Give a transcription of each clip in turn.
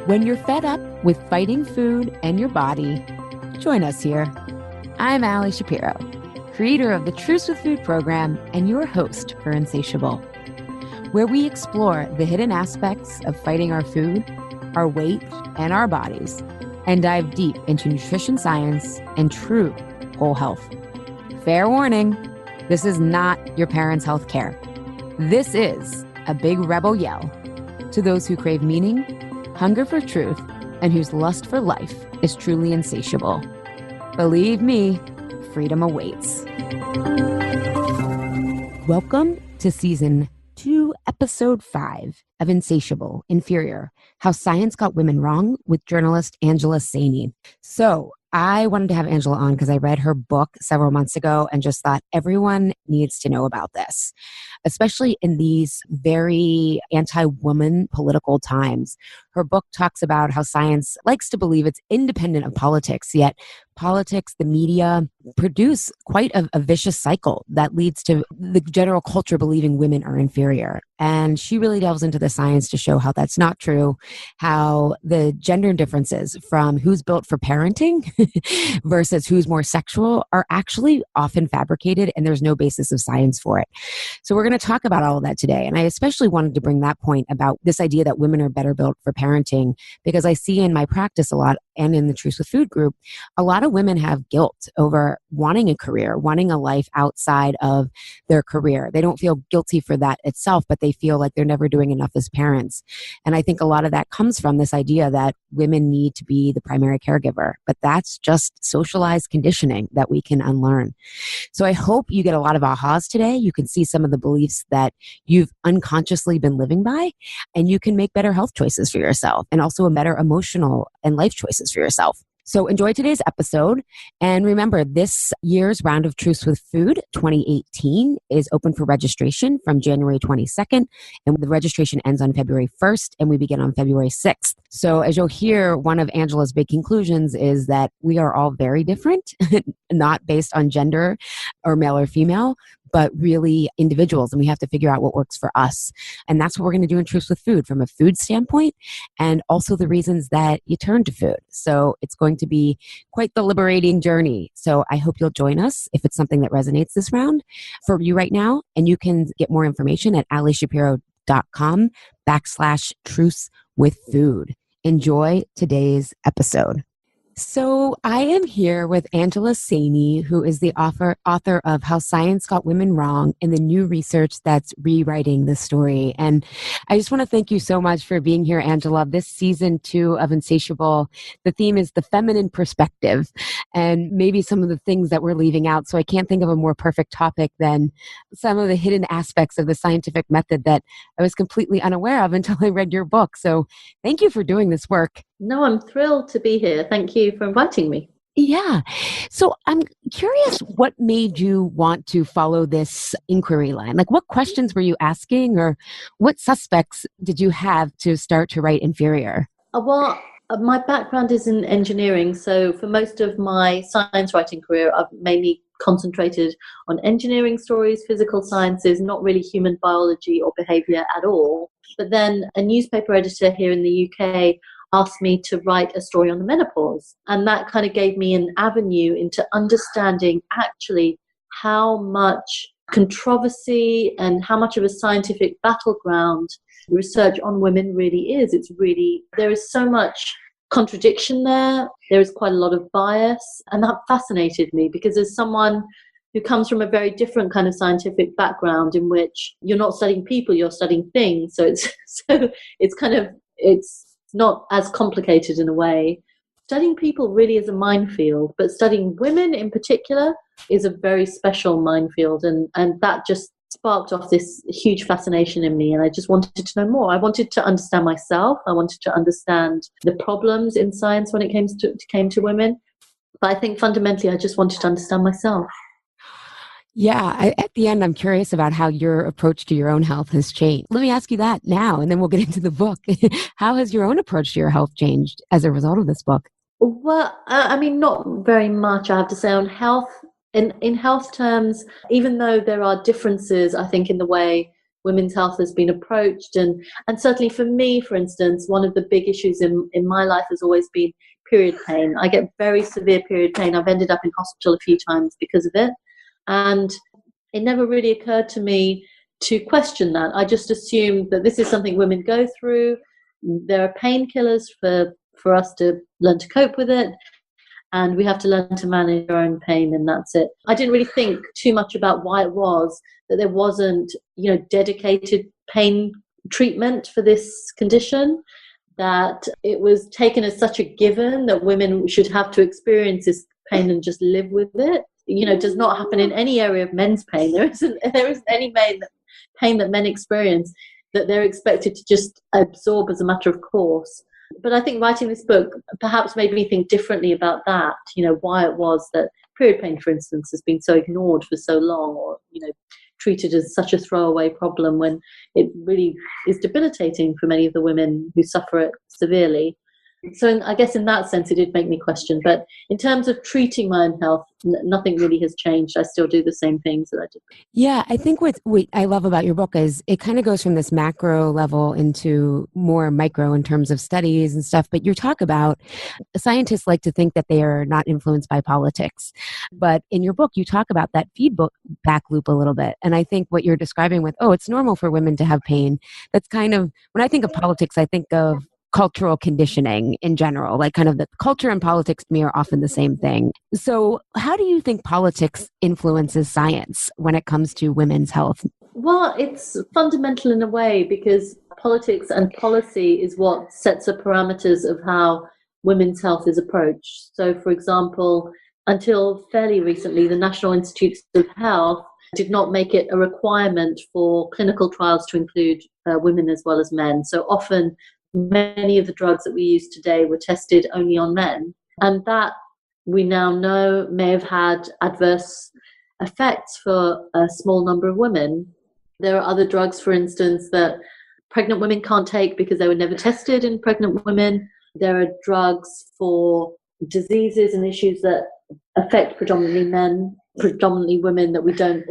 When you're fed up with fighting food and your body, join us here. I'm Ali Shapiro, creator of the Truce with Food program and your host for Insatiable, where we explore the hidden aspects of fighting our food, our weight, and our bodies, and dive deep into nutrition science and true whole health. Fair warning, this is not your parents' health care. This is a big rebel yell to those who crave meaning, hunger for truth, and whose lust for life is truly insatiable. Believe me, freedom awaits. Welcome to Season 2, Episode 5 of Insatiable, Inferior, How Science Got Women Wrong with journalist Angela Saini. So I wanted to have Angela on because I read her book several months ago and just thought everyone needs to know about this, especially in these very anti-woman political times. Her book talks about how science likes to believe it's independent of politics, yet politics, the media, produce quite a vicious cycle that leads to the general culture believing women are inferior. And she really delves into the science to show how that's not true, how the gender differences from who's built for parenting versus who's more sexual are actually often fabricated, and there's no basis of science for it. So we're going to talk about all of that today. And I especially wanted to bring that point about this idea that women are better built for parenting, because I see in my practice a lot, and in the Truce with Food group, a lot of women have guilt over wanting a career, wanting a life outside of their career. They don't feel guilty for that itself, but they feel like they're never doing enough as parents. And I think a lot of that comes from this idea that women need to be the primary caregiver, but that's just socialized conditioning that we can unlearn. So I hope you get a lot of ahas today. You can see some of the beliefs that you've unconsciously been living by, and you can make better health choices for yourself and also a better emotional and life choices for yourself. So enjoy today's episode. And remember, this year's round of Truce with Food 2018 is open for registration from January 22nd. And the registration ends on February 1st and we begin on February 6th. So as you'll hear, one of Angela's big conclusions is that we are all very different, not based on gender or male or female, but really individuals, and we have to figure out what works for us. And that's what we're going to do in Truce with Food from a food standpoint, and also the reasons that you turn to food. So it's going to be quite the liberating journey. So I hope you'll join us if it's something that resonates this round for you right now. And you can get more information at alishapiro.com/truce with food. Enjoy today's episode. So I am here with Angela Saini, who is the author of How Science Got Women Wrong and the new research that's rewriting the story. And I just want to thank you so much for being here, Angela. This season 2 of Insatiable, the theme is the feminine perspective and maybe some of the things that we're leaving out. So I can't think of a more perfect topic than some of the hidden aspects of the scientific method that I was completely unaware of until I read your book. So thank you for doing this work. No, I'm thrilled to be here. Thank you for inviting me. Yeah. So I'm curious what made you want to follow this inquiry line? Like, what questions were you asking, or what suspects did you have to start to write Inferior? My background is in engineering. So for most of my science writing career, I've mainly concentrated on engineering stories, physical sciences, not really human biology or behavior at all. But then a newspaper editor here in the UK asked me to write a story on the menopause. And that kind of gave me an avenue into understanding actually how much controversy and how much of a scientific battleground research on women really is. There is so much contradiction there. There is quite a lot of bias. And that fascinated me because as someone who comes from a very different kind of scientific background in which you're not studying people, you're studying things. So it's not as complicated in a way. Studying people really is a minefield, but studying women in particular is a very special minefield. And that just sparked off this huge fascination in me. And I just wanted to know more. I wanted to understand myself. I wanted to understand the problems in science when it came to women. But I think fundamentally, I just wanted to understand myself. Yeah, at the end, I'm curious about how your approach to your own health has changed. Let me ask you that now, and then we'll get into the book. How has your own approach to your health changed as a result of this book? Well, I mean, not very much, I have to say, on health. In health terms, even though there are differences, I think, in the way women's health has been approached. And certainly for me, for instance, one of the big issues in my life has always been period pain. I get very severe period pain. I've ended up in hospital a few times because of it. And it never really occurred to me to question that. I just assumed that this is something women go through. There are painkillers for us to learn to cope with it, and we have to learn to manage our own pain, and that's it. I didn't really think too much about why it was that there wasn't, dedicated pain treatment for this condition, that it was taken as such a given that women should have to experience this pain and just live with it. It does not happen in any area of men's pain. There isn't any pain that men experience that they're expected to just absorb as a matter of course. But I think writing this book perhaps made me think differently about that, why it was that period pain, for instance, has been so ignored for so long, or, treated as such a throwaway problem when it really is debilitating for many of the women who suffer it severely. So I guess in that sense, it did make me question. But in terms of treating my own health, nothing really has changed. I still do the same things that I did. Yeah, I think what I love about your book is it kind of goes from this macro level into more micro in terms of studies and stuff. But you talk about scientists like to think that they are not influenced by politics. But in your book, you talk about that feedback loop a little bit. And I think what you're describing with, it's normal for women to have pain. That's kind of, when I think of politics, I think of cultural conditioning in general, like kind of the culture and politics to me are often the same thing. So how do you think politics influences science when it comes to women's health? Well, it's fundamental in a way, because politics and policy is what sets the parameters of how women's health is approached. So, for example, until fairly recently, the National Institutes of Health did not make it a requirement for clinical trials to include women as well as men. So often, many of the drugs that we use today were tested only on men. And that, we now know, may have had adverse effects for a small number of women. There are other drugs, for instance, that pregnant women can't take because they were never tested in pregnant women. There are drugs for diseases and issues that affect predominantly men, predominantly women, that we don't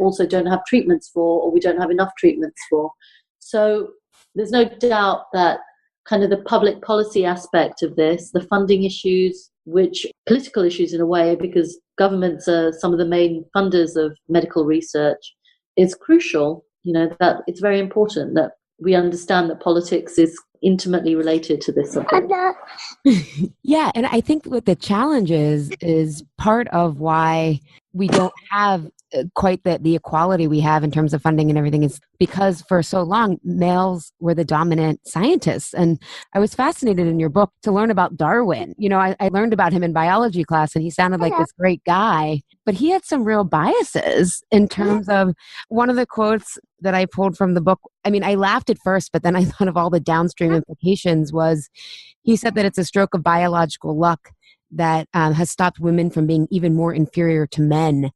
have treatments for, or we don't have enough treatments for. So there's no doubt that kind of the public policy aspect of this, the funding issues, which political issues in a way, because governments are some of the main funders of medical research, is crucial. That it's very important that we understand that politics is intimately related to this subject. Yeah, and I think what the challenge is part of why we don't have quite the equality we have in terms of funding and everything is because for so long, males were the dominant scientists. And I was fascinated in your book to learn about Darwin. I learned about him in biology class, and he sounded like this great guy, but he had some real biases in terms of one of the quotes that I pulled from the book. I mean, I laughed at first, but then I thought of all the downstream implications. Was he said that it's a stroke of biological luck that has stopped women from being even more inferior to men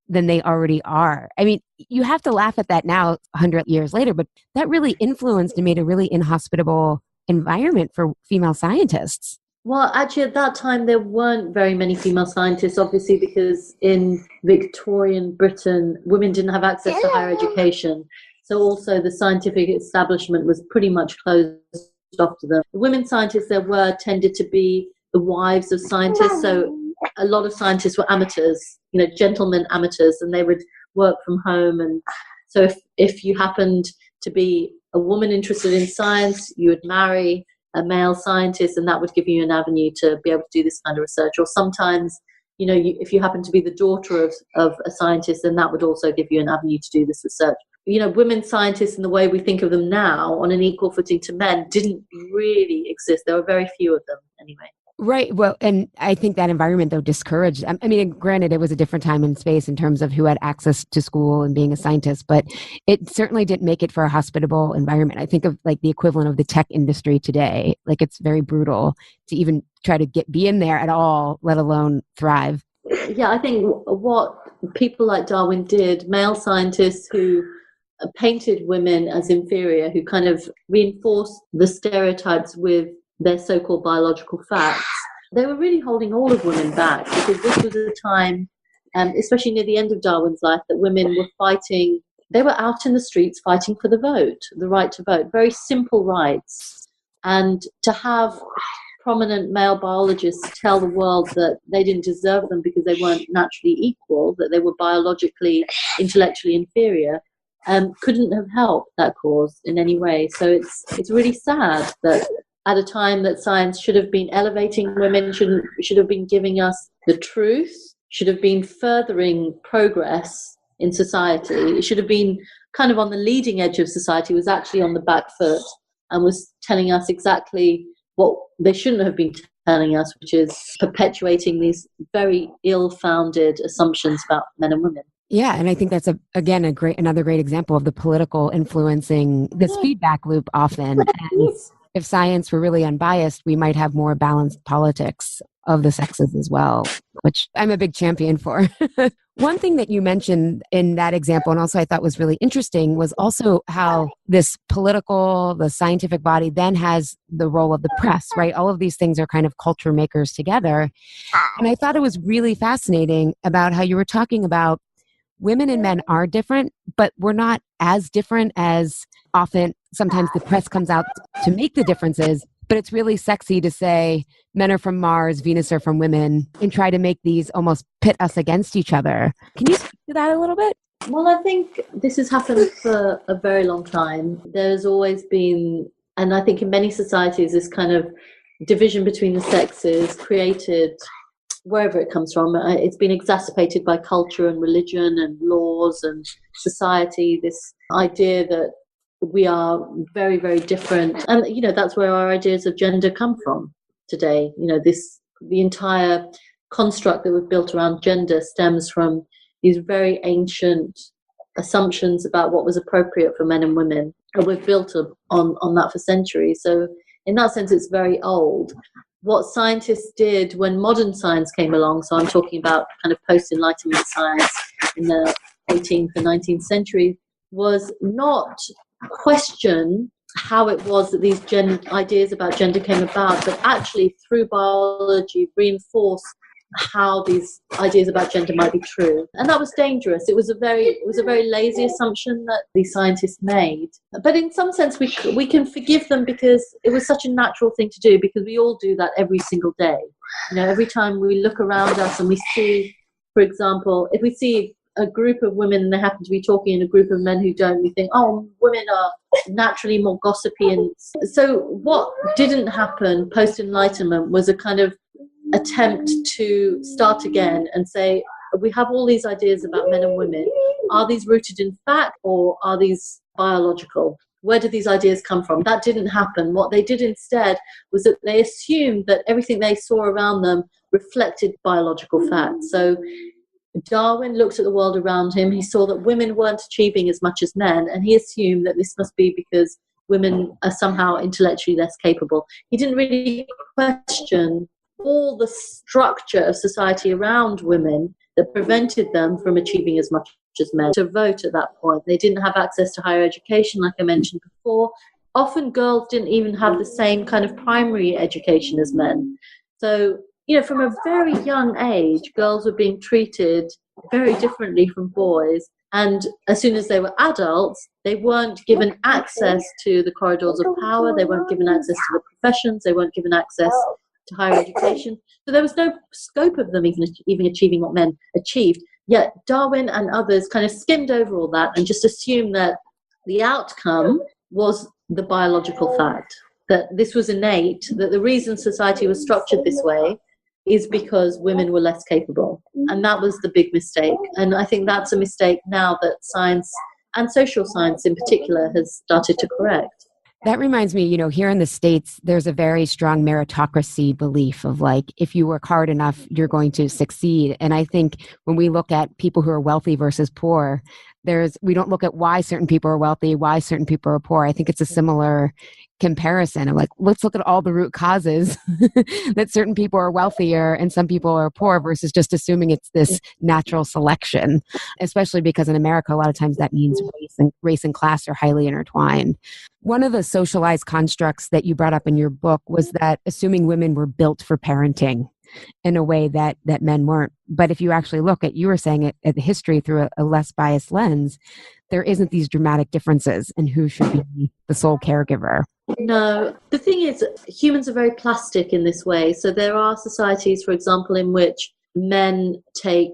than they already are. I mean, you have to laugh at that now, 100 years later, but that really influenced and made a really inhospitable environment for female scientists. Well, actually, at that time, there weren't very many female scientists, obviously, because in Victorian Britain, women didn't have access to higher education. So also the scientific establishment was pretty much closed off to them. The women scientists there were tended to be the wives of scientists. So a lot of scientists were amateurs, gentlemen amateurs, and they would work from home. And so if you happened to be a woman interested in science, you would marry a male scientist, and that would give you an avenue to be able to do this kind of research. Or sometimes, if you happen to be the daughter of a scientist, then that would also give you an avenue to do this research. Women scientists, in the way we think of them now, on an equal footing to men, didn't really exist. There were very few of them anyway. Right. Well, and I think that environment, though, discouraged. I mean, granted, it was a different time and space in terms of who had access to school and being a scientist, but it certainly didn't make it for a hospitable environment. I think of like the equivalent of the tech industry today. Like, it's very brutal to even try to be in there at all, let alone thrive. Yeah, I think what people like Darwin did, male scientists who painted women as inferior, who kind of reinforced the stereotypes with their so-called biological facts, they were really holding all of women back, because this was a time, especially near the end of Darwin's life, that women were fighting they were out in the streets fighting for the vote, the right to vote, very simple rights. And to have prominent male biologists tell the world that they didn't deserve them because they weren't naturally equal, that they were biologically, intellectually inferior, couldn't have helped that cause in any way. So it's really sad that at a time that science should have been elevating women, should have been giving us the truth, should have been furthering progress in society, it should have been kind of on the leading edge of society, was actually on the back foot and was telling us exactly what they shouldn't have been telling us, which is perpetuating these very ill-founded assumptions about men and women. Yeah, and I think that's another great example of the political influencing this feedback loop often. And if science were really unbiased, we might have more balanced politics of the sexes as well, which I'm a big champion for. One thing that you mentioned in that example, and also I thought was really interesting, was also how this the scientific body then has the role of the press, right? All of these things are kind of culture makers together. And I thought it was really fascinating about how you were talking about women and men are different, but we're not as different as often. Sometimes the press comes out to make the differences, but it's really sexy to say men are from Mars, Venus are from women, and try to make these almost pit us against each other. Can you speak to that a little bit? Well, I think this has happened for a very long time. There's always been, and I think in many societies, this kind of division between the sexes created, wherever it comes from, it's been exacerbated by culture and religion and laws and society, this idea that we are very, very different. And, that's where our ideas of gender come from today. The entire construct that we've built around gender stems from these very ancient assumptions about what was appropriate for men and women. And we've built on that for centuries. So in that sense, it's very old. What scientists did when modern science came along, so I'm talking about kind of post-Enlightenment science in the 18th and 19th century, was not question how it was that these ideas about gender came about, but actually through biology reinforce how these ideas about gender might be true. And that was dangerous. It was a very lazy assumption that these scientists made. But in some sense, we can forgive them because it was such a natural thing to do, because we all do that every single day. Every time we look around us and we see, for example, if we see a group of women and they happen to be talking in a group of men who don't, we think, oh, women are naturally more gossipy. And so what didn't happen post-Enlightenment was a kind of attempt to start again and say, we have all these ideas about men and women. Are these rooted in fact or are these biological? Where did these ideas come from? That didn't happen. What they did instead was that they assumed that everything they saw around them reflected biological facts. So Darwin looked at the world around him. He saw that women weren't achieving as much as men, and he assumed that this must be because women are somehow intellectually less capable. He didn't really question all the structure of society around women that prevented them from achieving as much as men. To vote at that point, they didn't have access to higher education, like I mentioned before. Often girls didn't even have the same kind of primary education as men. So, from a very young age, girls were being treated very differently from boys. And as soon as they were adults, they weren't given access to the corridors of power. They weren't given access to the professions. They weren't given access to higher education. So there was no scope of them even achieving what men achieved. Yet Darwin and others kind of skimmed over all that and just assumed that the outcome was the biological fact, that this was innate, that the reason society was structured this way is because women were less capable. And that was the big mistake. And I think that's a mistake now that science, and social science in particular, has started to correct. That reminds me, here in the States, there's a very strong meritocracy belief of if you work hard enough, you're going to succeed. And I think when we look at people who are wealthy versus poor, we don't look at why certain people are wealthy, why certain people are poor. I think it's a similar comparison of let's look at all the root causes that certain people are wealthier and some people are poor versus just assuming it's this natural selection, especially because in America, a lot of times that means race and class are highly intertwined. One of the socialized constructs that you brought up in your book was that assuming women were built for parenting. in a way that men weren't. But if you actually look at, you were saying it, at the history through a less biased lens, there isn't these dramatic differences in who should be the sole caregiver. No, the thing is, humans are very plastic in this way. So there are societies, for example, in which men take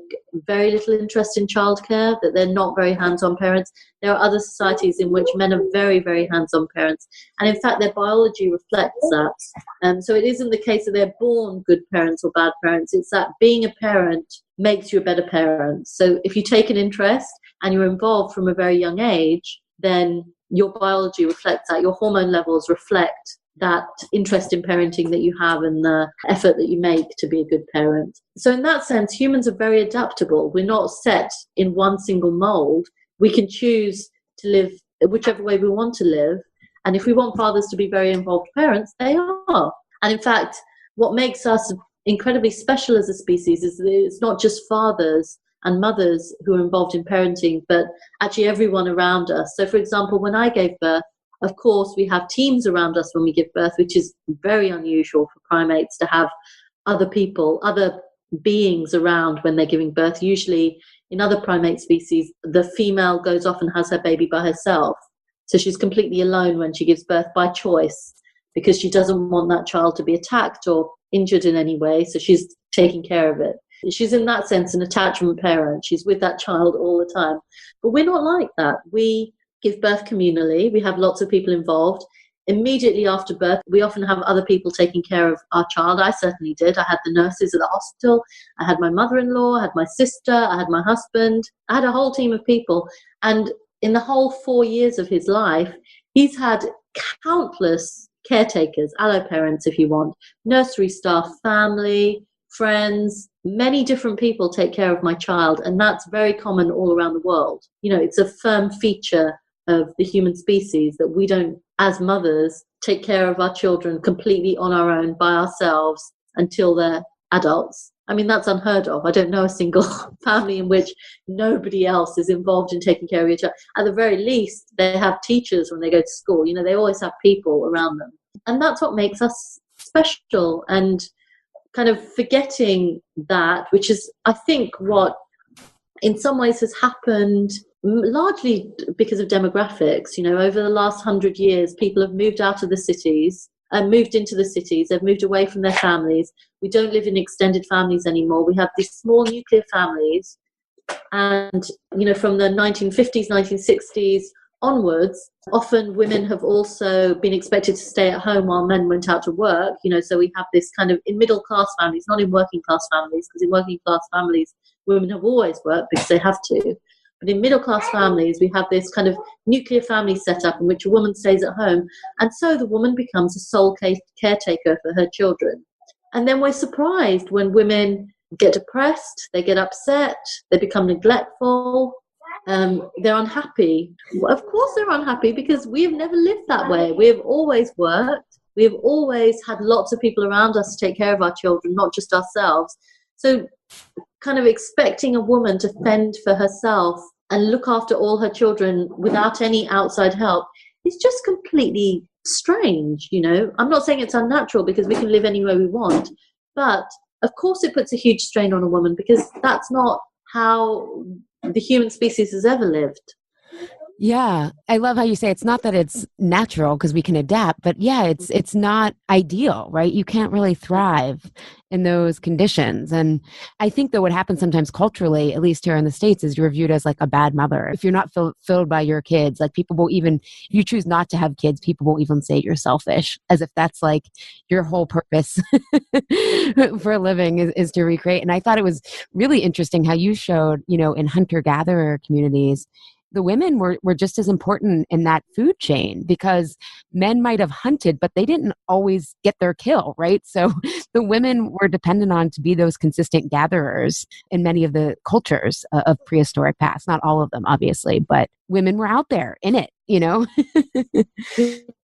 very little interest in childcare, that they're not very hands-on parents. There are other societies in which men are very, very hands-on parents. And in fact, their biology reflects that. So it isn't the case that they're born good parents or bad parents. It's that being a parent makes you a better parent. So if you take an interest and you're involved from a very young age, then your biology reflects that. Your hormone levels reflect that interest in parenting that you have and the effort that you make to be a good parent. So in that sense, humans are very adaptable. We're not set in one single mold. We can choose to live whichever way we want to live. And if we want fathers to be very involved parents, they are. And in fact, what makes us incredibly special as a species is that it's not just fathers and mothers who are involved in parenting, but actually everyone around us. So for example, when I gave birth, of course, we have teams around us when we give birth, which is very unusual for primates to have other people, other beings around when they're giving birth. Usually in other primate species, the female goes off and has her baby by herself. So she's completely alone when she gives birth by choice, because she doesn't want that child to be attacked or injured in any way. So she's taking care of it. She's in that sense an attachment parent. She's with that child all the time. But we're not like that. We give birth communally. We have lots of people involved. Immediately after birth, we often have other people taking care of our child. I certainly did. I had the nurses at the hospital. I had my mother-in-law. I had my sister. I had my husband. I had a whole team of people. And in the whole 4 years of his life, he's had countless caretakers, alloparents if you want, nursery staff, family, friends, many different people take care of my child. And that's very common all around the world. You know, it's a firm feature of the human species that we don't, as mothers, take care of our children completely on our own by ourselves until they're adults. I mean, that's unheard of. I don't know a single family in which nobody else is involved in taking care of your child. At the very least, they have teachers when they go to school. You know, they always have people around them. And that's what makes us special. And kind of forgetting that, which is, I think, what in some ways has happened largely because of demographics. You know, over the last 100 years, people have moved out of the cities and moved into the cities. They've moved away from their families. We don't live in extended families anymore. We have these small nuclear families. And, you know, from the 1950s, 1960s onwards, often women have also been expected to stay at home while men went out to work. You know, so we have this kind of, in middle class families, not in working class families, because in working class families, women have always worked because they have to. But in middle class families, we have this kind of nuclear family setup in which a woman stays at home. And so the woman becomes a sole caretaker for her children. And then we're surprised when women get depressed, they get upset, they become neglectful, they're unhappy. Well, of course they're unhappy, because we have never lived that way. We have always worked. We have always had lots of people around us to take care of our children, not just ourselves. So kind of expecting a woman to fend for herself and look after all her children without any outside help is just completely strange. You know, I'm not saying it's unnatural, because we can live anywhere we want, but of course it puts a huge strain on a woman, because that's not how the human species has ever lived. Yeah, I love how you say it's not that it's natural because we can adapt, but yeah, it's not ideal, right? You can't really thrive in those conditions. And I think that what happens sometimes culturally, at least here in the States, is you're viewed as like a bad mother. If you're not filled by your kids, like people will even, if you choose not to have kids, people will even say you're selfish, as if that's like your whole purpose for a living is to recreate. And I thought it was really interesting how you showed, you know, in hunter-gatherer communities, the women were just as important in that food chain, because men might have hunted, but they didn't always get their kill, right? So the women were dependent on to be those consistent gatherers in many of the cultures of prehistoric past. Not all of them, obviously, but women were out there in it, you know?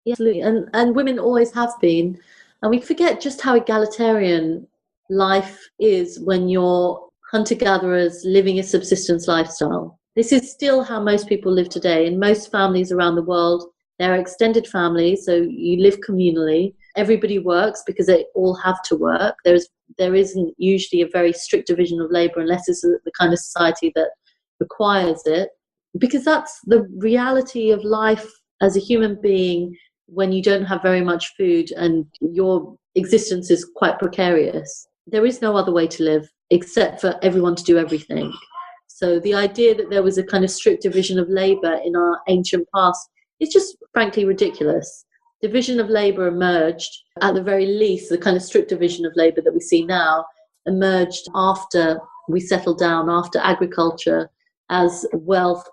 Absolutely. And women always have been. And we forget just how egalitarian life is when you're hunter-gatherers living a subsistence lifestyle. This is still how most people live today. In most families around the world, There are extended families, so you live communally. Everybody works because they all have to work. There isn't usually a very strict division of labor unless it's the kind of society that requires it, because that's the reality of life as a human being when you don't have very much food and your existence is quite precarious. There is no other way to live except for everyone to do everything. So the idea that there was a kind of strict division of labor in our ancient past is just frankly ridiculous. Division of labor emerged, at the very least, the kind of strict division of labor that we see now emerged after we settled down, after agriculture, as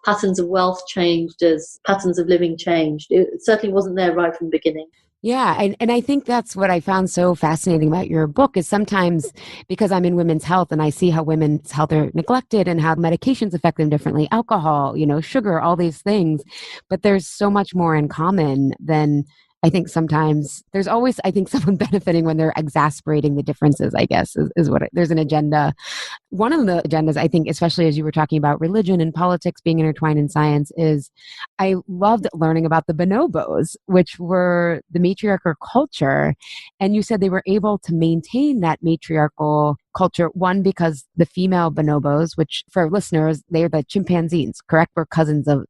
patterns of wealth changed, as patterns of living changed. It certainly wasn't there right from the beginning. Yeah. And I think that's what I found so fascinating about your book is sometimes because I'm in women's health and I see how women's health are neglected and how medications affect them differently, alcohol, sugar, all these things. But there's so much more in common than I think sometimes there's always, I think, someone benefiting when they're exasperating the differences, I guess, is what there's an agenda. One of the agendas, I think, especially as you were talking about religion and politics being intertwined in science, is I loved learning about the bonobos, which were the matriarchal culture. And you said they were able to maintain that matriarchal culture, one, because the female bonobos, which for listeners, they're the chimpanzees, correct? We're cousins of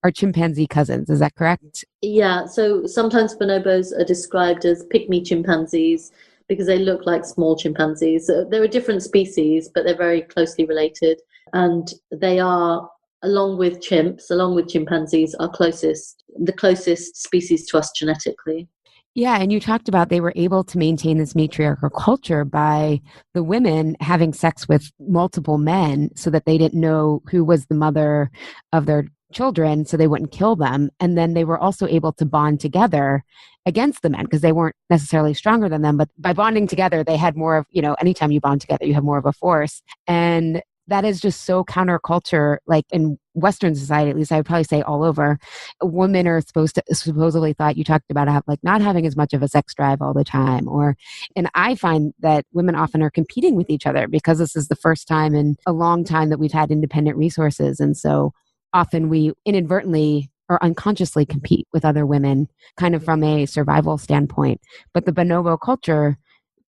our chimpanzee cousins. Is that correct? Yeah. So sometimes bonobos are described as pygmy chimpanzees because they look like small chimpanzees. There are different species, but they're very closely related. And they are, along with chimpanzees, the closest species to us genetically. Yeah, and you talked about they were able to maintain this matriarchal culture by the women having sex with multiple men so that they didn't know who was the mother of their children, so they wouldn't kill them. And then they were also able to bond together against the men because they weren't necessarily stronger than them, but by bonding together, they had more of, anytime you bond together, you have more of a force. And that is just so counterculture, like in Western society, at least I would probably say all over, women are supposedly thought, you talked about like not having as much of a sex drive all the time. And I find that women often are competing with each other because this is the first time in a long time that we've had independent resources. And so often we inadvertently or unconsciously compete with other women kind of from a survival standpoint. But the bonobo culture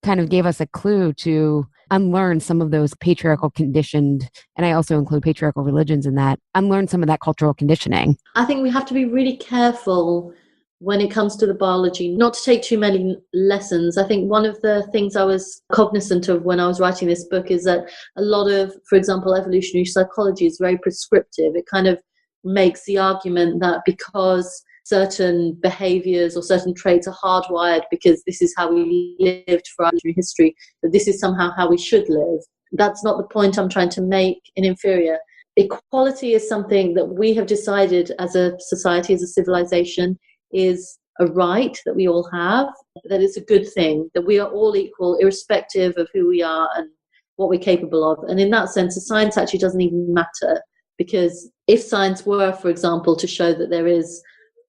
kind of gave us a clue to unlearn some of those patriarchal conditioned, and I also include patriarchal religions in that, unlearn some of that cultural conditioning. I think we have to be really careful when it comes to the biology, not to take too many lessons. I think one of the things I was cognizant of when I was writing this book is that a lot of, for example, evolutionary psychology is very prescriptive. It kind of makes the argument that because certain behaviors or certain traits are hardwired because this is how we lived for our history, that this is somehow how we should live. That's not the point I'm trying to make in Inferior. Equality is something that we have decided as a society, as a civilization, is a right that we all have, that it's a good thing, that we are all equal, irrespective of who we are and what we're capable of. And in that sense, the science actually doesn't even matter, because if science were, for example, to show that there is,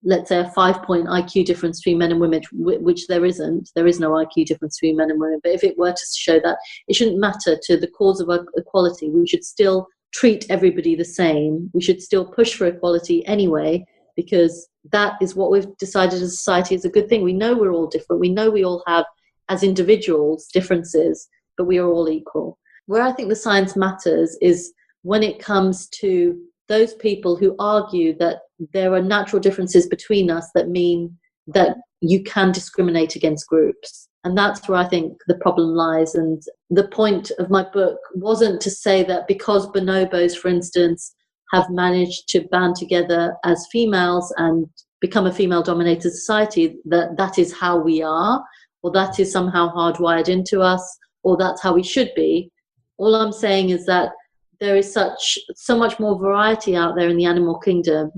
let's say, a 5-point IQ difference between men and women, which there isn't, there is no IQ difference between men and women, but if it were to show that, it shouldn't matter to the cause of equality. We should still treat everybody the same. We should still push for equality anyway, because that is what we've decided as a society is a good thing. We know we're all different. We know we all have, as individuals, differences, but we are all equal. Where I think the science matters is when it comes to those people who argue that there are natural differences between us that mean that you can discriminate against groups. And that's where I think the problem lies. And the point of my book wasn't to say that because bonobos, for instance, have managed to band together as females and become a female-dominated society, that is how we are, or that is somehow hardwired into us, or that's how we should be. All I'm saying is that there is so much more variety out there in the animal kingdom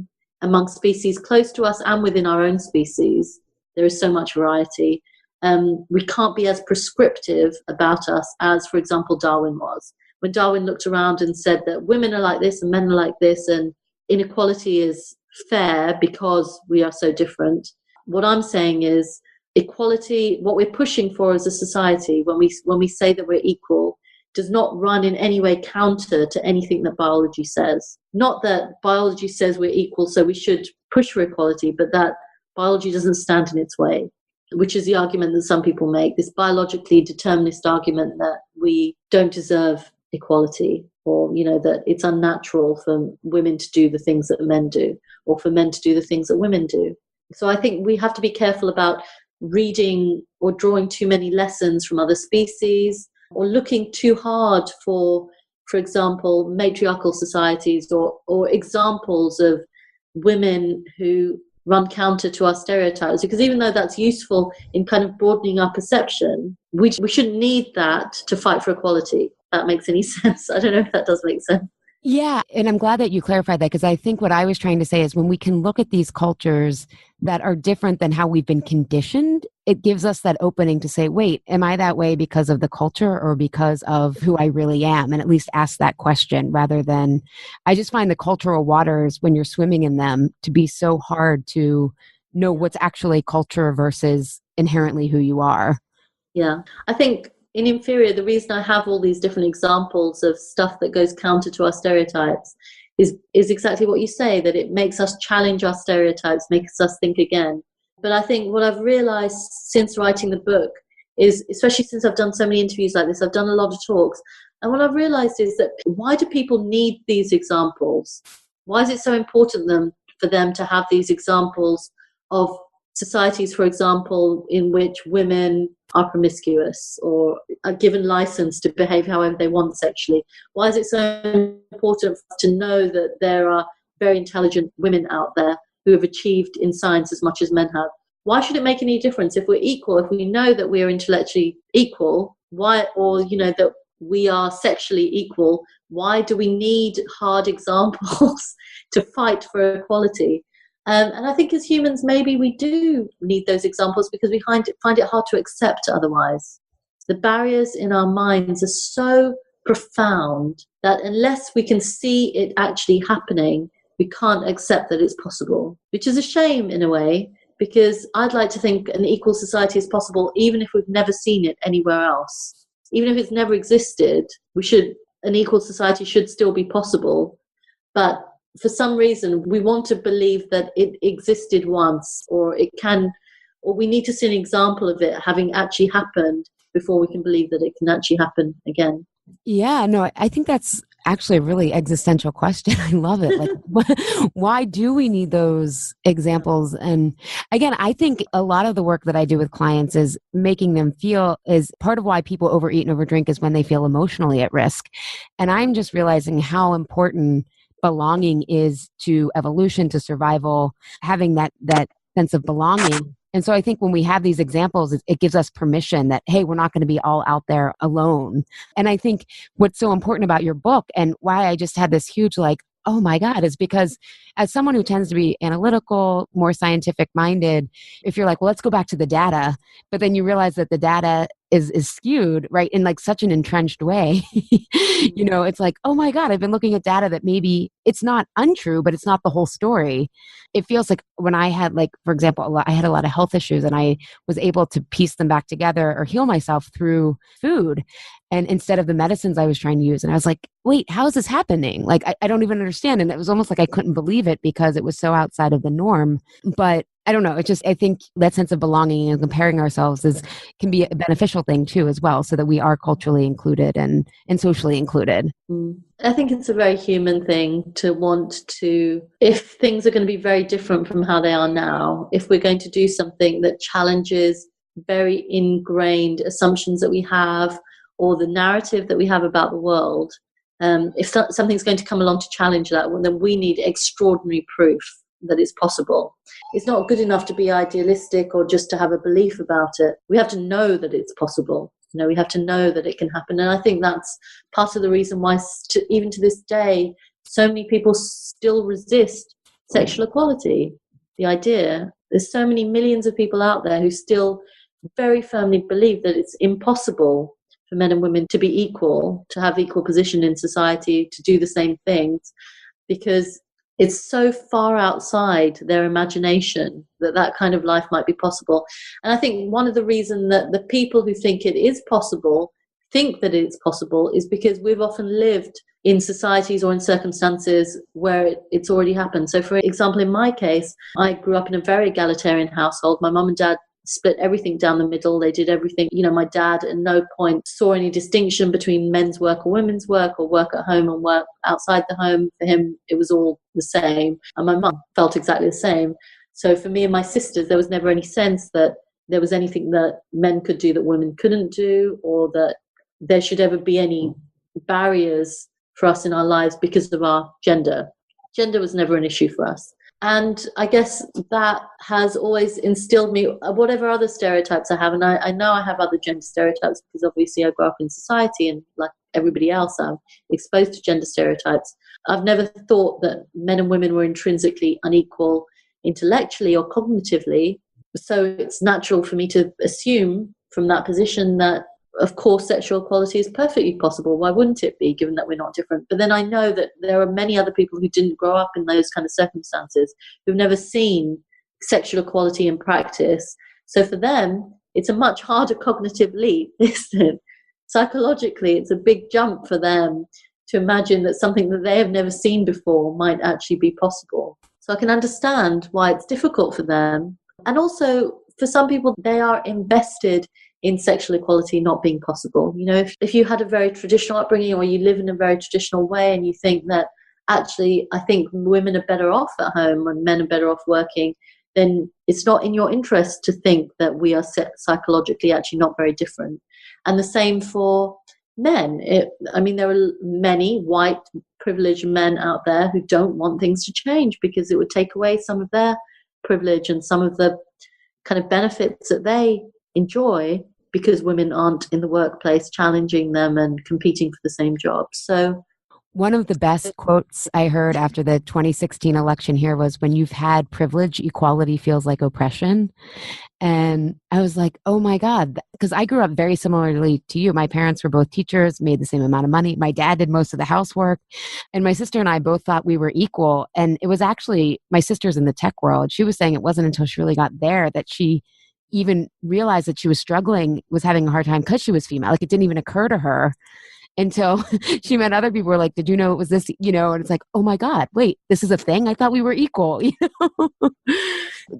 among species close to us and within our own species. There is so much variety. We can't be as prescriptive about us as, for example, Darwin was. When Darwin looked around and said that women are like this and men are like this and inequality is fair because we are so different, what I'm saying is equality, what we're pushing for as a society when we say that we're equal, does not run in any way counter to anything that biology says. Not that biology says we're equal, so we should push for equality, but that biology doesn't stand in its way, which is the argument that some people make, this biologically determinist argument that we don't deserve equality, or, that it's unnatural for women to do the things that men do, or for men to do the things that women do. So I think we have to be careful about reading or drawing too many lessons from other species, or looking too hard for example, matriarchal societies, or examples of women who run counter to our stereotypes. Because even though that's useful in kind of broadening our perception, we shouldn't need that to fight for equality. If that makes any sense. I don't know if that does make sense. Yeah. And I'm glad that you clarified that, because I think what I was trying to say is when we can look at these cultures that are different than how we've been conditioned, it gives us that opening to say, wait, am I that way because of the culture or because of who I really am? And at least ask that question, rather than, I just find the cultural waters, when you're swimming in them, to be so hard to know what's actually culture versus inherently who you are. Yeah. I think in Inferior, the reason I have all these different examples of stuff that goes counter to our stereotypes is exactly what you say, that it makes us challenge our stereotypes, makes us think again. But I think what I've realized since writing the book is, especially since I've done so many interviews like this, I've done a lot of talks, and what I've realized is that why do people need these examples? Why is it so important for them to have these examples of societies, for example, in which women are promiscuous or are given license to behave however they want sexually? Why is it so important for us to know that there are very intelligent women out there who have achieved in science as much as men have? Why should it make any difference if we're equal, if we know that we are intellectually equal, that we are sexually equal? Why do we need hard examples to fight for equality? And I think as humans, maybe we do need those examples because we find it hard to accept otherwise. The barriers in our minds are so profound that unless we can see it actually happening, we can't accept that it's possible, which is a shame in a way, because I'd like to think an equal society is possible even if we've never seen it anywhere else. Even if it's never existed, an equal society should still be possible. But for some reason, we want to believe that it existed once, or we need to see an example of it having actually happened before we can believe that it can actually happen again. Yeah, no, I think that's actually a really existential question. I love it. Like, why do we need those examples? And again, I think a lot of the work that I do with clients is making them feel, is part of why people overeat and overdrink is when they feel emotionally at risk. And I'm just realizing how important belonging is to evolution, to survival, having that sense of belonging. And so I think when we have these examples, it gives us permission that, hey, we're not going to be all out there alone. And I think what's so important about your book, and why I just had this huge oh my God, is because as someone who tends to be analytical, more scientific minded, if you're like, well, let's go back to the data, but then you realize that the data is skewed, right, in such an entrenched way. It's like, oh my God, I've been looking at data that maybe it's not untrue, but it's not the whole story. It feels like when I had, for example, I had a lot of health issues, and I was able to piece them back together or heal myself through food, and instead of the medicines I was trying to use. And I was like, wait, how is this happening? I don't even understand. And it was almost like I couldn't believe it because it was so outside of the norm. But I don't know. I think that sense of belonging and comparing ourselves can be a beneficial thing too, as well, so that we are culturally included and socially included. I think it's a very human thing to want to, if things are going to be very different from how they are now, if we're going to do something that challenges very ingrained assumptions that we have, or the narrative that we have about the world, if something's going to come along to challenge that, well, then we need extraordinary proof that it's possible. It's not good enough to be idealistic or just to have a belief about it. We have to know that it's possible. We have to know that it can happen. And I think that's part of the reason why, even to this day, so many people still resist sexual equality. The idea, there's so many millions of people out there who still very firmly believe that it's impossible for men and women to be equal, to have equal position in society, to do the same things, because it's so far outside their imagination that kind of life might be possible. And I think one of the reasons that the people who think it is possible think that it's possible is because we've often lived in societies or in circumstances where it's already happened. So for example, in my case, I grew up in a very egalitarian household. My mum and dad split everything down the middle. They did everything. My dad at no point saw any distinction between men's work or women's work, or work at home and work outside the home. For him, it was all the same. And my mum felt exactly the same. So for me and my sisters, there was never any sense that there was anything that men could do that women couldn't do, or that there should ever be any barriers for us in our lives because of our gender. Gender was never an issue for us. And I guess that has always instilled me, whatever other stereotypes I have, and I know I have other gender stereotypes because obviously I grew up in society, and like everybody else, I'm exposed to gender stereotypes. I've never thought that men and women were intrinsically unequal intellectually or cognitively. So it's natural for me to assume from that position that, of course, sexual equality is perfectly possible. Why wouldn't it be, given that we're not different? But then I know that there are many other people who didn't grow up in those kind of circumstances, who've never seen sexual equality in practice. So for them, it's a much harder cognitive leap, isn't it? Psychologically, it's a big jump for them to imagine that something that they have never seen before might actually be possible. So I can understand why it's difficult for them. And also, for some people, they are invested in sexual equality not being possible. If you had a very traditional upbringing, or you live in a very traditional way, and you think that actually, I think women are better off at home and men are better off working, then it's not in your interest to think that we are psychologically actually not very different. And the same for men. There are many white privileged men out there who don't want things to change because it would take away some of their privilege and some of the kind of benefits that they enjoy, because women aren't in the workplace challenging them and competing for the same jobs. So one of the best quotes I heard after the 2016 election here was, when you've had privilege, equality feels like oppression. And I was like, oh my God, because I grew up very similarly to you. My parents were both teachers, made the same amount of money. My dad did most of the housework, and my sister and I both thought we were equal. And it was actually, my sister's in the tech world. She was saying it wasn't until she really got there that she even realized that she was struggling, was having a hard time because she was female. Like, it didn't even occur to her until she met other people who were like, did you know it was this, and it's like, oh my God, wait, this is a thing? I thought we were equal,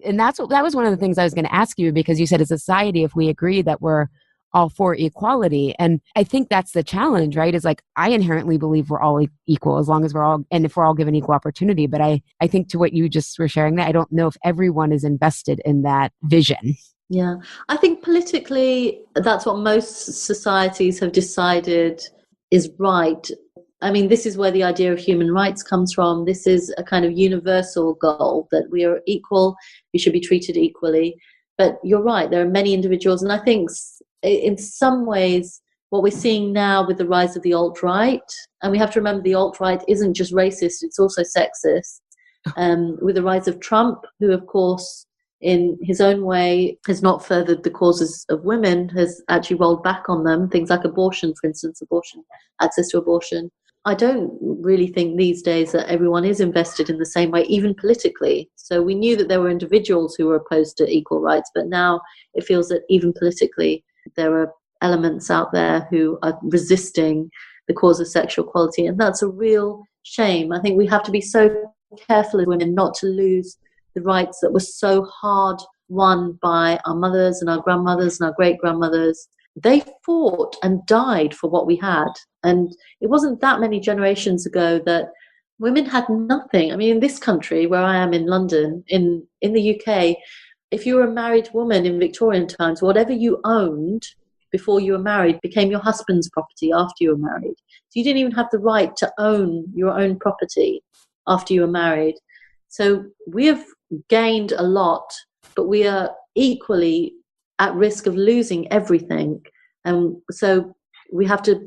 And that was one of the things I was going to ask you, because you said as a society, if we agree that we're all for equality. And I think that's the challenge, right? Is like, I inherently believe we're all equal as long as and if we're all given equal opportunity. But I think to what you just were sharing, that I don't know if everyone is invested in that vision. Yeah, I think politically, that's what most societies have decided is right. This is where the idea of human rights comes from. This is a kind of universal goal, that we are equal, we should be treated equally. But you're right, there are many individuals, and I think in some ways what we're seeing now with the rise of the alt-right, and we have to remember the alt-right isn't just racist, it's also sexist, with the rise of Trump, who of course in his own way has not furthered the causes of women, has actually rolled back on them. Things like abortion, for instance, access to abortion. I don't really think these days that everyone is invested in the same way, even politically. So we knew that there were individuals who were opposed to equal rights, but now it feels that even politically there are elements out there who are resisting the cause of sexual equality. And that's a real shame. I think we have to be so careful as women not to lose the rights that were so hard won by our mothers and our grandmothers and our great-grandmothers. They fought and died for what we had. And it wasn't that many generations ago that women had nothing. In this country where I am in London, in the UK, if you were a married woman in Victorian times, whatever you owned before you were married became your husband's property after you were married. So you didn't even have the right to own your own property after you were married. So we have gained a lot, but we are equally at risk of losing everything. And so we have to,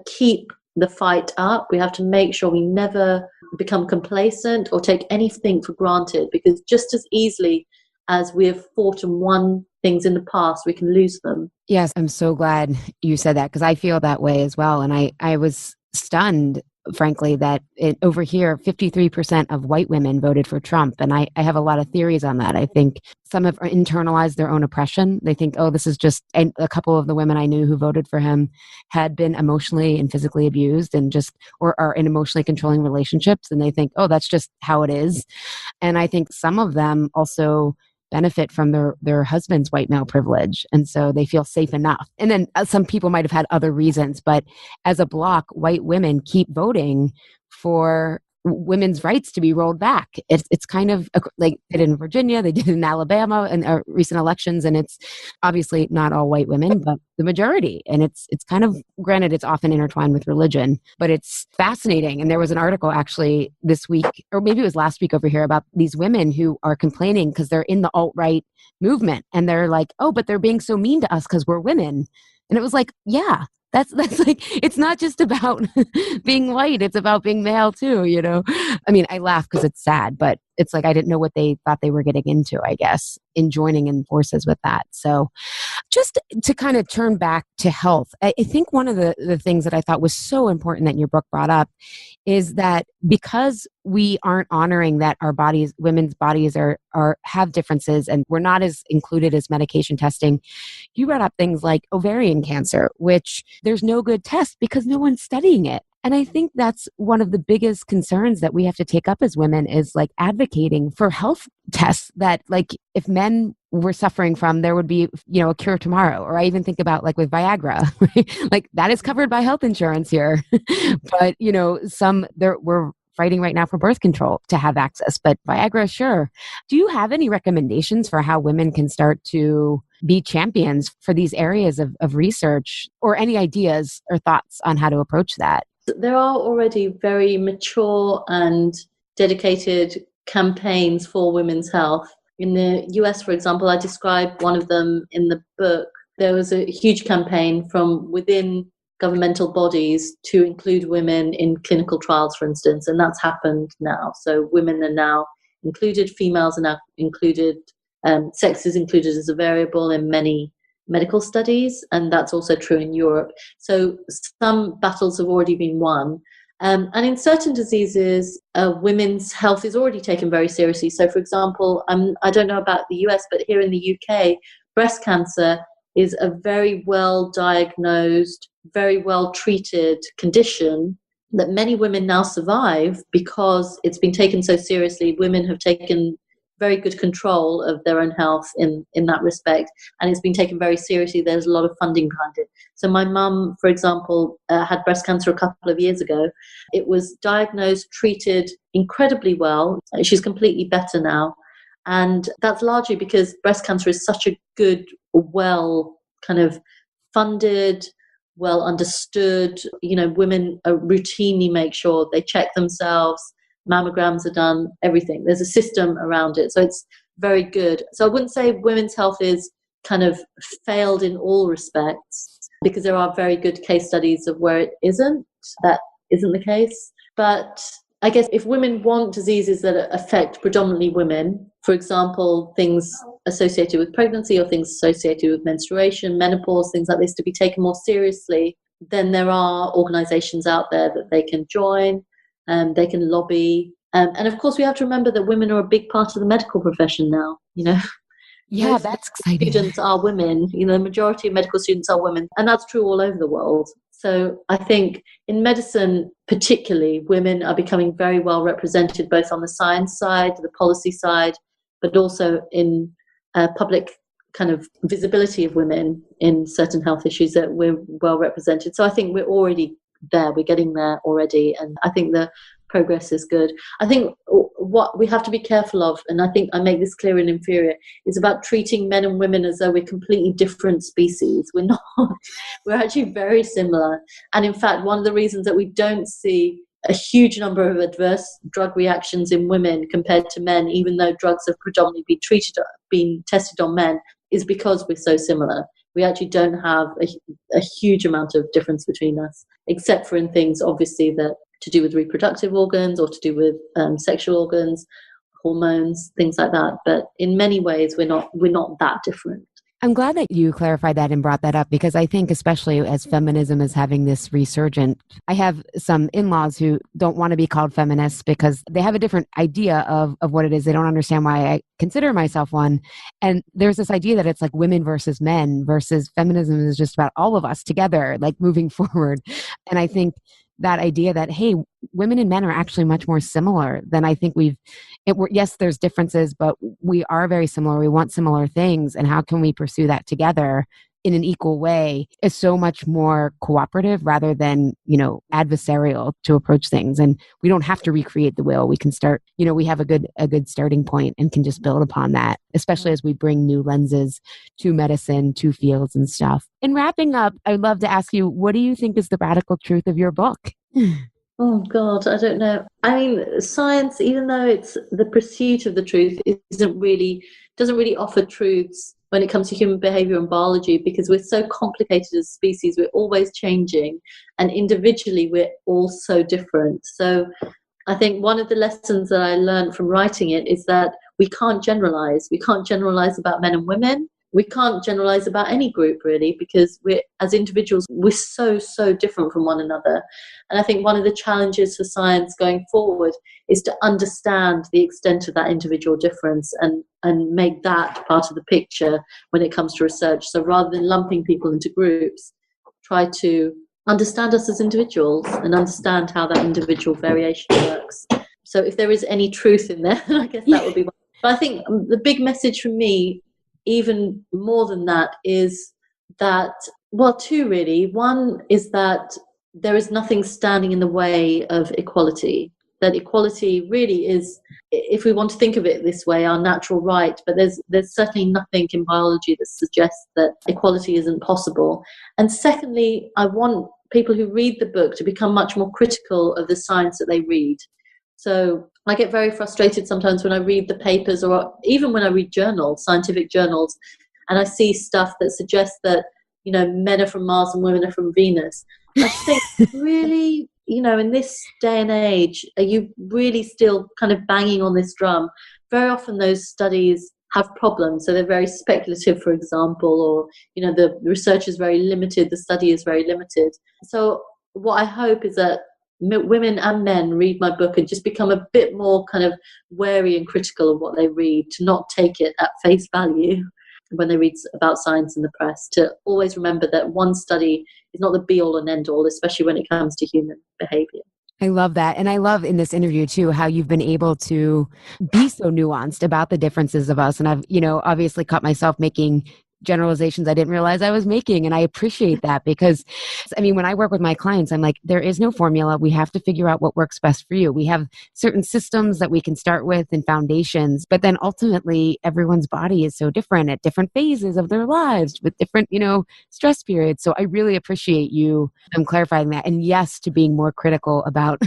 keep the fight up. We have to make sure we never become complacent or take anything for granted, because just as easily as we have fought and won things in the past, we can lose them. Yes, I'm so glad you said that, because I feel that way as well. And I was stunned frankly, that over here, 53% of white women voted for Trump. And I have a lot of theories on that. I think some have internalized their own oppression. They think, oh, this is just, and a couple of the women I knew who voted for him had been emotionally and physically abused and just, or are in emotionally controlling relationships. And they think, oh, that's just how it is. And I think some of them also benefit from their husband's white male privilege. And so they feel safe enough. And then some people might have had other reasons, but as a block, white women keep voting for women's rights to be rolled back. It's kind of like they did in Virginia, they did in Alabama in recent elections, and it's obviously not all white women, but the majority. And it's kind of, granted, it's often intertwined with religion, but it's fascinating. And there was an article actually this week, or maybe it was last week over here, about these women who are complaining because they're in the alt-right movement, and they're like, oh, but they're being so mean to us because we're women. And it was like, yeah. That's like, it's not just about being white. It's about being male too, you know? I mean, I laugh because it's sad, but it's like, I didn't know what they thought they were getting into, I guess, in joining in forces with that. So just to kind of turn back to health, I think one of the things that I thought was so important that your book brought up is that because we aren't honoring that our bodies, women's bodies have differences, and we're not as included as medication testing, you brought up things like ovarian cancer, which there's no good test because no one's studying it. And I think that's one of the biggest concerns that we have to take up as women, is like advocating for health tests that, like, if men were suffering from, there would be, you know, a cure tomorrow. Or I even think about like with Viagra, right? Like that is covered by health insurance here. But, you know, we're fighting right now for birth control to have access, but Viagra, sure. Do you have any recommendations for how women can start to be champions for these areas of research, or any ideas or thoughts on how to approach that? There are already very mature and dedicated campaigns for women's health. In the US, for example, I describe one of them in the book. There was a huge campaign from within governmental bodies to include women in clinical trials, for instance, and that's happened now. So women are now included, females are now included, sex is included as a variable in many medical studies, and that's also true in Europe. So some battles have already been won. And in certain diseases, women's health is already taken very seriously. So, for example, I don't know about the US, but here in the UK, breast cancer is a very well diagnosed, very well treated condition that many women now survive because it's been taken so seriously. Women have taken very good control of their own health in that respect, and it's been taken very seriously. There's a lot of funding behind it. So my mum, for example, had breast cancer a couple of years ago. It was diagnosed, treated incredibly well. She's completely better now, and that's largely because breast cancer is such a good, well kind of funded, well understood. You know, women routinely make sure they check themselves. Mammograms are done, everything. There's a system around it. So it's very good. So I wouldn't say women's health is kind of failed in all respects, because there are very good case studies of where it isn't. That isn't the case. But I guess if women want diseases that affect predominantly women, for example, things associated with pregnancy or things associated with menstruation, menopause, things like this, to be taken more seriously, then there are organizations out there that they can join. They can lobby. And of course, we have to remember that women are a big part of the medical profession now, you know. Yeah, most that's exciting. Students are women, you know, the majority of medical students are women, and that's true all over the world. So I think in medicine, particularly, women are becoming very well represented, both on the science side, the policy side, but also in public kind of visibility of women in certain health issues, that we're well represented. So I think we're already there, we're getting there already, and I think the progress is good. I think what we have to be careful of, and I think I make this clear in Inferior, is about treating men and women as though we're completely different species. We're not. We're actually very similar, and in fact, one of the reasons that we don't see a huge number of adverse drug reactions in women compared to men, even though drugs have predominantly been tested on men, is because we're so similar. We actually don't have a huge amount of difference between us, except for in things, obviously, that to do with reproductive organs or to do with sexual organs, hormones, things like that. But in many ways, we're not that different. I'm glad that you clarified that and brought that up, because I think especially as feminism is having this resurgent, I have some in-laws who don't want to be called feminists because they have a different idea of what it is. They don't understand why I consider myself one. And there's this idea that it's like women versus men versus feminism is just about all of us together, like moving forward. And I think that idea that, hey, women and men are actually much more similar than I think yes, there's differences, but we are very similar. We want similar things. And how can we pursue that together in an equal way is so much more cooperative rather than, adversarial to approach things. And we don't have to recreate the wheel. We can start, we have a good starting point and can just build upon that, especially as we bring new lenses to medicine, to fields and stuff. In wrapping up, I'd love to ask you, what do you think is the radical truth of your book? Oh God, I don't know. I mean, science, even though it's the pursuit of the truth, doesn't really offer truths when it comes to human behavior and biology, because we're so complicated as a species. We're always changing, and individually we're all so different. So I think one of the lessons that I learned from writing it is that we can't generalize. We can't generalize about men and women. We can't generalize about any group really, because as individuals, we're so, so different from one another. And I think one of the challenges for science going forward is to understand the extent of that individual difference and make that part of the picture when it comes to research. So rather than lumping people into groups, try to understand us as individuals and understand how that individual variation works. So if there is any truth in there, I guess that would be one. But I think the big message from me, even more than that, is that, well, two really. One is that there is nothing standing in the way of equality. That equality really is, if we want to think of it this way, our natural right. But there's certainly nothing in biology that suggests that equality isn't possible. And secondly, I want people who read the book to become much more critical of the science that they read. So I get very frustrated sometimes when I read the papers, or even when I read journals, scientific journals, and I see stuff that suggests that, men are from Mars and women are from Venus. I just think, really, in this day and age, are you really still kind of banging on this drum? Very often those studies have problems. So they're very speculative, for example, or, the research is very limited, the study is very limited. So what I hope is that women and men read my book and just become a bit more kind of wary and critical of what they read, to not take it at face value when they read about science in the press, to always remember that one study is not the be all and end all, especially when it comes to human behavior. I love that. And I love in this interview too, how you've been able to be so nuanced about the differences of us. And I've, obviously caught myself making generalizations I didn't realize I was making. And I appreciate that, because when I work with my clients, I'm like, there is no formula. We have to figure out what works best for you. We have certain systems that we can start with and foundations, but then ultimately everyone's body is so different at different phases of their lives with different, stress periods. So I really appreciate you clarifying that. And yes, to being more critical about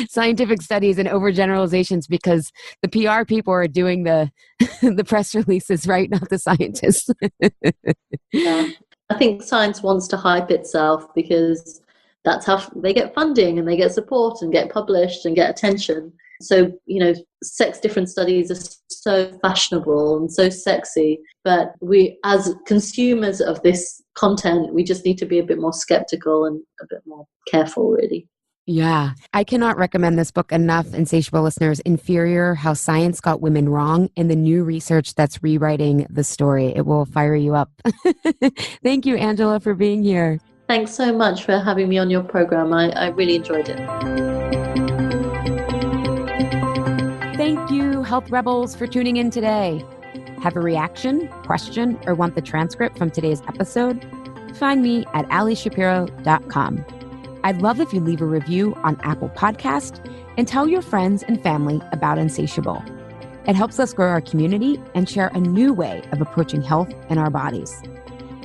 scientific studies and overgeneralizations, because the PR people are doing the press releases, right? Not the scientists. Yeah. I think science wants to hype itself because that's how they get funding and they get support and get published and get attention. So, sex different studies are so fashionable and so sexy, but we, as consumers of this content, we just need to be a bit more skeptical and a bit more careful, really. Yeah. I cannot recommend this book enough, Insatiable listeners. Inferior, How Science Got Women Wrong, and the new research that's rewriting the story. It will fire you up. Thank you, Angela, for being here. Thanks so much for having me on your program. I really enjoyed it. Thank you, Health Rebels, for tuning in today. Have a reaction, question, or want the transcript from today's episode? Find me at alishapiro.com. I'd love if you leave a review on Apple Podcast and tell your friends and family about Insatiable. It helps us grow our community and share a new way of approaching health and our bodies.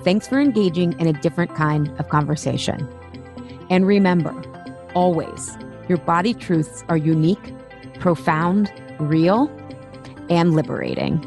Thanks for engaging in a different kind of conversation. And remember, always, your body truths are unique, profound, real, and liberating.